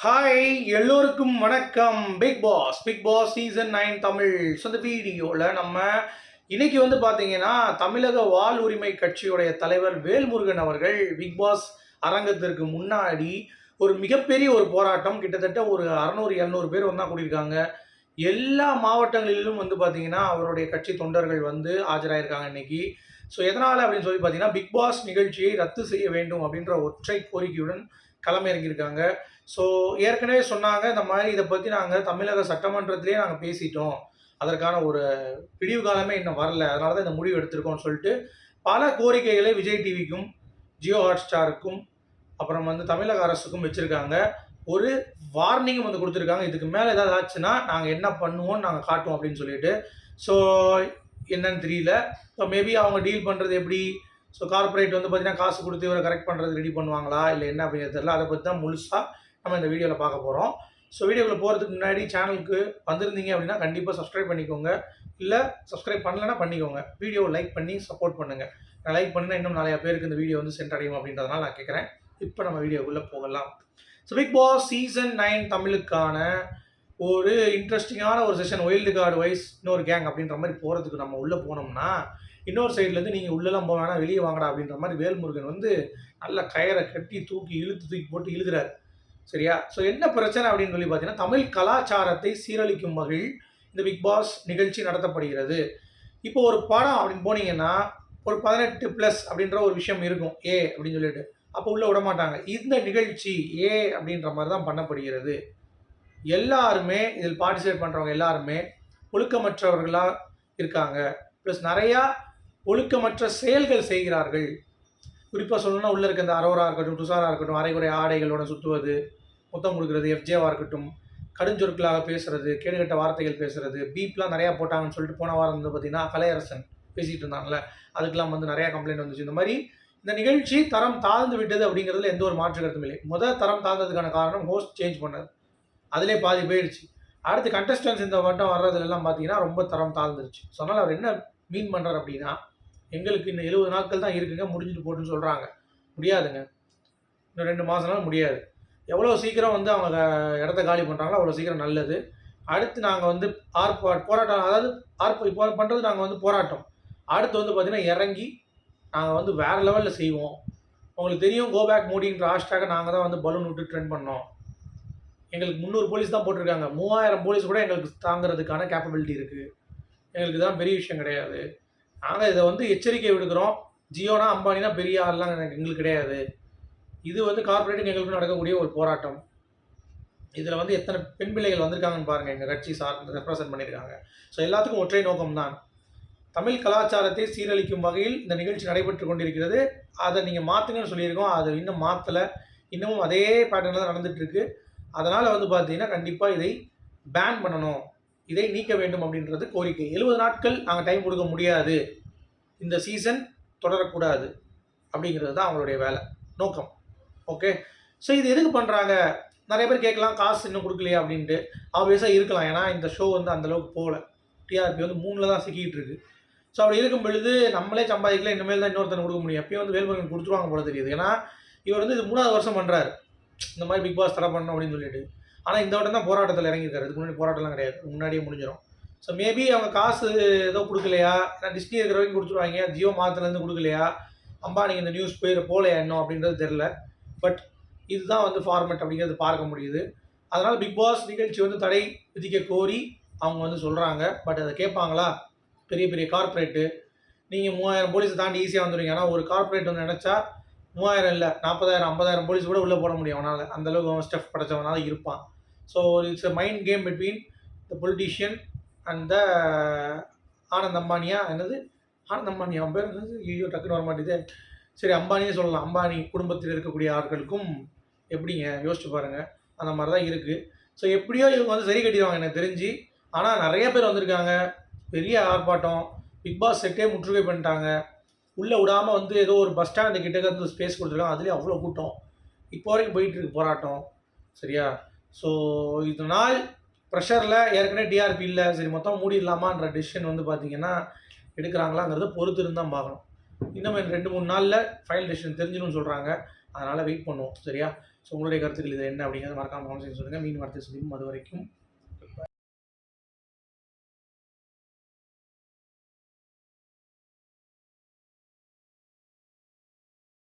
Hi எல்லோருக்கும் வணக்கம். Bigg Boss season 9 Tamil. So இந்த வீடியோவில் நம்ம இன்னைக்கு பார்த்தீங்கன்னா தமிழக வாழ் உரிமை கட்சியுடைய தலைவர் வேல்முருகன் அவர்கள் பிக் பாஸ் அரங்கத்திற்கு முன்னாடி ஒரு மிகப்பெரிய ஒரு போராட்டம், கிட்டத்தட்ட ஒரு 600-700 பேர் தான் கூடியிருக்காங்க. எல்லா மாவட்டங்களிலும் பார்த்தீங்கன்னா அவருடைய கட்சி தொண்டர்கள் ஆஜராயிருக்காங்க இன்னைக்கு. ஸோ எதனால் அப்படின்னு சொல்லி பார்த்தீங்கன்னா பிக் பாஸ் நிகழ்ச்சியை ரத்து செய்ய வேண்டும் அப்படின்ற ஒற்றை கோரிக்கையுடன் களமிறங்கியிருக்காங்க. ஸோ ஏற்கனவே சொன்னாங்க, இந்த மாதிரி இதை பற்றி நாங்கள் தமிழக சட்டமன்றத்திலே நாங்கள் பேசிட்டோம், அதற்கான ஒரு விடிவு காலமே இன்னும் வரல, அதனால தான் இந்த முடிவு எடுத்திருக்கோம்னு சொல்லிட்டு பல கோரிக்கைகளை விஜய் டிவிக்கும் ஜியோ ஹாட்ஸ்டாருக்கும் அப்புறம் தமிழக அரசுக்கும் வச்சுருக்காங்க. ஒரு வார்னிங் கொடுத்துருக்காங்க, இதுக்கு மேலே ஏதாவது ஆச்சுன்னா நாங்கள் என்ன பண்ணுவோம்னு நாங்கள் காட்டுவோம் அப்படின்னு சொல்லிட்டு. ஸோ என்னன்னு தெரியல. ஸோ மேபி அவங்க டீல் பண்ணுறது எப்படி, ஸோ கார்பரேட் பார்த்தீங்கன்னா காசு கொடுத்து இவரை கரெக்ட் பண்ணுறது ரெடி பண்ணுவாங்களா இல்லை என்ன அப்படிங்கிறது தெரியல. அதை பற்றி தான் முழுசாக நம்ம இந்த வீடியோவில் பார்க்க போகிறோம். ஸோ வீடியோவில் போகிறதுக்கு முன்னாடி சேனலுக்கு வந்திருந்தீங்க அப்படின்னா கண்டிப்பாக சப்ஸ்கிரைப் பண்ணிக்கோங்க, இல்லை சப்ஸ்கிரைப் பண்ணலைன்னா பண்ணிக்கோங்க. வீடியோவை லைக் பண்ணி சப்போர்ட் பண்ணுங்கள். நான் லைக் பண்ணினா இன்னும் நிறையா பேருக்கு இந்த வீடியோ சென்றடையும் அப்படின்றதுனால நான் கேட்குறேன். இப்போ நம்ம வீடியோக்குள்ளே போகலாம். ஸோ பிக் பாஸ் சீசன் 9 தமிழுக்கான ஒரு இன்ட்ரெஸ்டிங்கான ஒரு செஷன், ஒயில்டு கார்டு வைஸ் இன்னொரு கேங் அப்படின்ற மாதிரி போகிறதுக்கு நம்ம உள்ளே போனோம்னா, இன்னொரு சைட்லேருந்து நீங்கள் உள்ளெல்லாம் போக வேணாம், வெளியே வாங்கடா அப்படின்ற மாதிரி வேல்முருகன் நல்ல கயரை கட்டி தூக்கி தூக்கி போட்டு இழுக்கிறார். சரியா? ஸோ என்ன பிரச்சனை அப்படின்னு சொல்லி பார்த்தீங்கன்னா, தமிழ் கலாச்சாரத்தை சீரழிக்கும் வகையில் இந்த பிக் பாஸ் நிகழ்ச்சி நடத்தப்படுகிறது. இப்போ ஒரு படம் அப்படின்னு போனீங்கன்னா ஒரு 18+ அப்படின்ற ஒரு விஷயம் இருக்கும், ஏ அப்படின்னு சொல்லிட்டு, அப்போ உள்ளே விட மாட்டாங்க. இந்த நிகழ்ச்சி ஏ அப்படின்ற மாதிரி தான் பண்ணப்படுகிறது. எல்லாருமே இதில் பார்ட்டிசிபேட் பண்ணுறவங்க எல்லாருமே ஒழுக்கமற்றவர்களாக இருக்காங்க. ப்ளஸ் நிறையா ஒழுக்கமற்ற செயல்கள் செய்கிறார்கள். குறிப்பாக சொல்லணும்னா உள்ளே இருக்க இந்த அரோரா இருக்கட்டும், துஷாராக இருக்கட்டும், அரைகுறை ஆடைகளோட சுற்றுவது, முத்தம் கொடுக்குறது, எஃப்ஜேவாக இருக்கட்டும், கடுஞ்சொற்களாக பேசுறது, கேடுகட்ட வார்த்தைகள் பேசுறது, பீப்லாம் நிறையா போட்டாங்கன்னு சொல்லிட்டு போன வாரம் பார்த்தீங்கன்னா கலையரசன் பேசிகிட்டு இருந்தாங்கல்ல, அதுக்கெல்லாம் நிறையா கம்ப்ளைண்ட் வந்துச்சு. இந்த மாதிரி இந்த நிகழ்ச்சி தரம் தாழ்ந்து விட்டது அப்படிங்கிறதுல எந்த ஒரு மாற்று கருத்தும் இல்லை. முதல் தரம் தாழ்ந்ததுக்கான காரணம் ஹோஸ்ட் சேஞ்ச் பண்ணது, அதிலே பாதி போயிடுச்சு. அடுத்து கண்டஸ்டன்ஸ் இந்த வட்டம் வர்றதுலாம் பார்த்தீங்கன்னா ரொம்ப தரம் தாழ்ந்துருச்சு. ஸோ அதனால் அவர் என்ன மீன் பண்ணுறாரு அப்படின்னா, எங்களுக்கு இன்னும் 70 நாட்கள் தான் இருக்குங்க, முடிஞ்சுட்டு போட்டுன்னு சொல்கிறாங்க. முடியாதுங்க, இன்னும் 2 மாதம்னாலும் முடியாது. எவ்வளோ சீக்கிரம் அவங்க இடத்த காலி பண்ணுறாங்களோ அவ்வளோ சீக்கிரம் நல்லது. அடுத்து நாங்கள் போராட்டம், அதாவது இப்போ பண்ணுறது நாங்கள் போராட்டம். அடுத்து பார்த்தீங்கன்னா இறங்கி நாங்கள் வேறு லெவலில் செய்வோம். உங்களுக்கு தெரியும், கோ பேக் மோடின்ற ஹேஷ்டேகை நாங்கள் தான் பலூன் விட்டு ட்ரெண்ட் பண்ணோம். எங்களுக்கு 300 போலீஸ் தான் போட்டிருக்காங்க, 3000 போலீஸ் கூட எங்களுக்கு தாங்கிறதுக்கான கேப்பபிலிட்டி இருக்குது. எங்களுக்கு தான் பெரிய விஷயம் கிடையாது. நாங்கள் இதை எச்சரிக்கை விடுக்கிறோம். ஜியோனா அம்பானினா பெரிய ஆள்லாம் எங்களுக்கு கிடையாது. இது கார்பரேட்டுக்கு எங்களுக்கு நடக்கக்கூடிய ஒரு போராட்டம். இதில் எத்தனை பெண் பிள்ளைகள் வந்திருக்காங்கன்னு பாருங்கள், எங்கள் கட்சி சார்ந்து ரெப்ரசன்ட் பண்ணியிருக்காங்க. ஸோ எல்லாத்துக்கும் ஒற்றை நோக்கம்தான், தமிழ் கலாச்சாரத்தை சீரழிக்கும் வகையில் இந்த நிகழ்ச்சி நடைபெற்று கொண்டிருக்கிறது. அதை நீங்கள் மாற்றுங்கன்னு சொல்லியிருக்கோம், அதை இன்னும் மாற்றலை. இன்னமும் அதே பேட்டர்னில் தான் நடந்துகிட்ருக்கு. அதனால் பார்த்தீங்கன்னா கண்டிப்பாக இதை பேன் பண்ணணும், இதை நீக்க வேண்டும் அப்படின்றது கோரிக்கை. 70 நாட்கள் நாங்கள் டைம் கொடுக்க முடியாது, இந்த சீசன் தொடரக்கூடாது அப்படிங்கிறது தான் அவங்களுடைய வேலை நோக்கம். ஓகே, ஸோ இது எதுக்கு பண்ணுறாங்க? நிறைய பேர் கேட்கலாம், காசு இன்னும் கொடுக்கலையா அப்படின்ட்டு. ஆப்வியஸாக இருக்கலாம், ஏன்னா இந்த ஷோ அந்தளவுக்கு போகல. டிஆர்பி 3ல் தான் சிக்கிட்டு இருக்கு. ஸோ அப்படி இருக்கும் பொழுது நம்மளே சம்பாதிக்கல, இனிமேல் தான் இன்னொருத்தனை கொடுக்க முடியும். அப்பயும் வேல்முருகன் கொடுத்துருவாங்க போல தெரியுது. ஏன்னா இவர் இது 3வது வருஷம் பண்ணுறாரு இந்த மாதிரி பிக் பாஸ் தடை பண்ணணும் அப்படின்னு சொல்லிட்டு. ஆனால் இந்த வட்டம் தான் போராட்டத்தில் இறங்கியிருக்காரு. இதுக்கு முன்னாடி போராட்டம்லாம் கிடையாது, முன்னாடியே முடிஞ்சிடும். ஸோ மேபி அவங்க காசு ஏதோ கொடுக்கலையா, ஏன்னா டிஸ்னி இருக்கிற வரைக்கும் கொடுத்துருவாங்க, ஜியோ மாதத்துலேருந்து கொடுக்கலையா, அம்பானிக்கு இந்த நியூஸ் போகலையா இன்னும் அப்படின்றது தெரில. பட் இதுதான் ஃபார்மேட் அப்படிங்கிறது பார்க்க முடியுது. அதனால் பிக் பாஸ் நிகழ்ச்சி தடை விதிக்க கோரி அவங்க சொல்கிறாங்க. பட் அதை கேட்பாங்களா? பெரிய பெரிய கார்பரேட்டு, நீங்கள் 3000 போலீஸை தாண்டி ஈஸியாக வந்துடுவீங்க. ஆனால் ஒரு கார்பரேட் நினச்சா 3000 இல்லை 40,000 50,000 போலீஸ் கூட உள்ளே போட முடியும் அவனால். அந்தளவுக்கு அவன் ஸ்டெஃப் படைச்சவனால இருப்பான். So it's a mind game between the politician and the Anand அம்பானியா. ஆனந்த் அம்பானி அவன் பேர் ஐயோ டக்குன்னு வர மாட்டேது. சரி, அம்பானியே சொல்லலாம். அம்பானி குடும்பத்தில் இருக்கக்கூடிய ஆட்களுக்கும் எப்படிங்க யோசிச்சு பாருங்கள், அந்த மாதிரி தான் இருக்குது. ஸோ எப்படியோ இவங்க சரி கட்டிடுவாங்க எனக்கு தெரிஞ்சு. ஆனால் நிறைய பேர் வந்திருக்காங்க, பெரிய ஆர்ப்பாட்டம், பிக் பாஸ் செட்டே முற்றுகை பண்ணிட்டாங்க. உள்ளே விடாமல் ஏதோ ஒரு பஸ் ஸ்டாண்டு கிட்டே ஸ்பேஸ் கொடுத்துருக்காங்க, அதுலேயும் அவ்வளோ கூட்டம். இப்போ வரைக்கும் போயிட்டுருக்கு போராட்டம். சரியா? ஸோ இதனால் ப்ரெஷரில் ஏற்கனவே டிஆர்பி இல்லை, சரி மொத்தம் மூடிடலாமான்ற டெசிஷன் பார்த்தீங்கன்னா எடுக்கிறாங்களாங்கிறத பொறுத்து இருந்தால் பார்க்கணும். இன்னும் 2-3 நாளில் ஃபைனல் டெசிஷன் தெரிஞ்சிடும்னு சொல்கிறாங்க. அதனால் வெயிட் பண்ணுவோம். சரியா? ஸோ உங்களுடைய கருத்துக்கள் இது என்ன அப்படிங்கிறத மறக்காம கமெண்ட் செக்ஷன்ல சொல்லுங்கள். மீண்டும் அடுத்த சந்திப்போம். அது வரைக்கும்